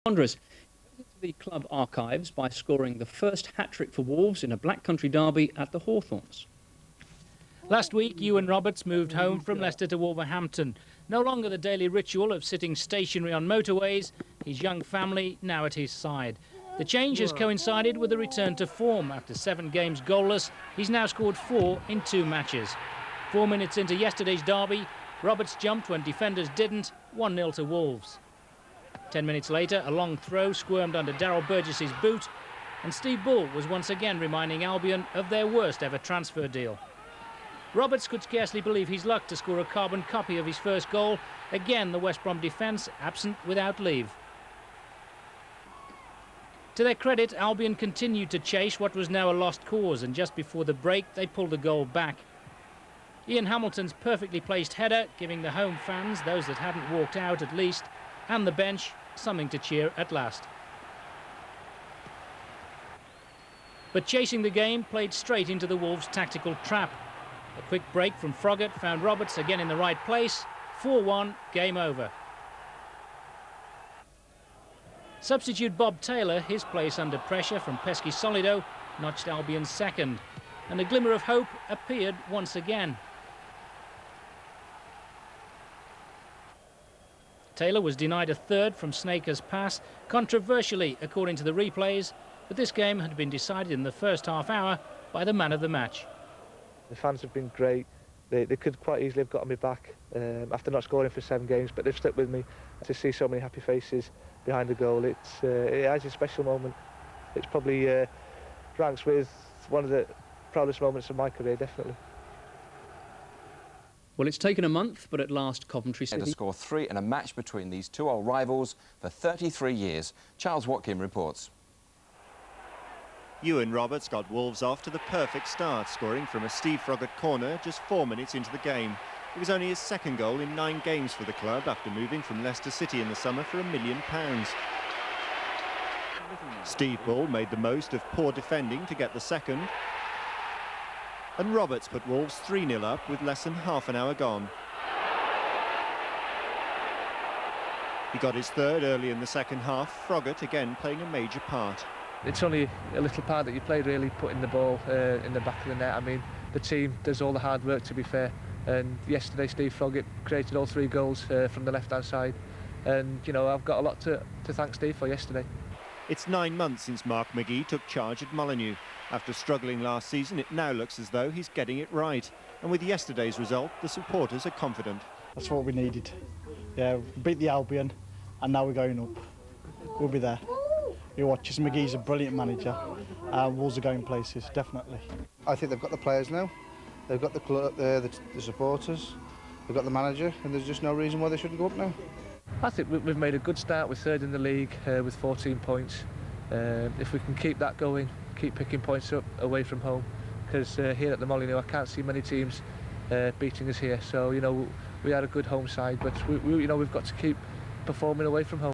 Wanderers to the club archives by scoring the first hat-trick for Wolves in a Black Country derby at the Hawthorns. Last week, IWAN Roberts moved home from Leicester to Wolverhampton. No longer the daily ritual of sitting stationary on motorways, his young family now at his side. The change has coincided with a return to form. After 7 games goalless, he's now scored 4 in 2 matches. 4 minutes into yesterday's derby, Roberts jumped when defenders didn't, 1-0 to Wolves. 10 minutes later, a long throw squirmed under Daryl Burgess's boot, and Steve Bull was once again reminding Albion of their worst ever transfer deal. Roberts could scarcely believe his luck to score a carbon copy of his first goal. Again, the West Brom defence absent without leave. To their credit, Albion continued to chase what was now a lost cause, and just before the break, they pulled the goal back. Ian Hamilton's perfectly placed header, giving the home fans, those that hadn't walked out at least, and the bench, something to cheer at last. But chasing the game played straight into the Wolves' tactical trap. A quick break from Froggatt found Roberts again in the right place. 4-1, game over. Substitute Bob Taylor, his place under pressure from pesky Solido, notched Albion's second, and a glimmer of hope appeared once again. Taylor was denied a third from Snaker's pass, controversially according to the replays, but this game had been decided in the first half hour by the man of the match. The fans have been great. They could quite easily have gotten me back after not scoring for 7 games, but they've stuck with me. To see so many happy faces behind the goal, it is a special moment. It's probably ranks with one of the proudest moments of my career, definitely. Well, it's taken a month, but at last Coventry City to score 3 in a match between these two old rivals for 33 years. Charles Watkin reports. IWAN Roberts got Wolves off to the perfect start, scoring from a Steve Froggatt corner just 4 minutes into the game. It was only his second goal in 9 games for the club after moving from Leicester City in the summer for £1 million. Steve Bull made the most of poor defending to get the second, and Roberts put Wolves 3-0 up with less than half an hour gone. He got his third early in the second half, Froggatt again playing a major part. It's only a little part that you play, really, putting the ball in the back of the net. I mean, the team does all the hard work, to be fair. And yesterday, Steve Froggatt created all 3 goals from the left-hand side. And, you know, I've got a lot to thank Steve for yesterday. It's 9 months since Mark McGee took charge at Molineux. After struggling last season, it now looks as though he's getting it right. And with yesterday's result, the supporters are confident. That's what we needed. Yeah, we beat the Albion, and now we're going up. We'll be there. You watch us, McGee's a brilliant manager. Wolves are going places, definitely. I think they've got the players now. They've got the club, the supporters. They've got the manager, and there's just no reason why they shouldn't go up now. I think we've made a good start. We're 3rd in the league with 14 points. If we can keep that going, keep picking points up away from home, because here at the Molineux I can't see many teams beating us here. So, you know, we are a good home side, but you know, we've got to keep performing away from home.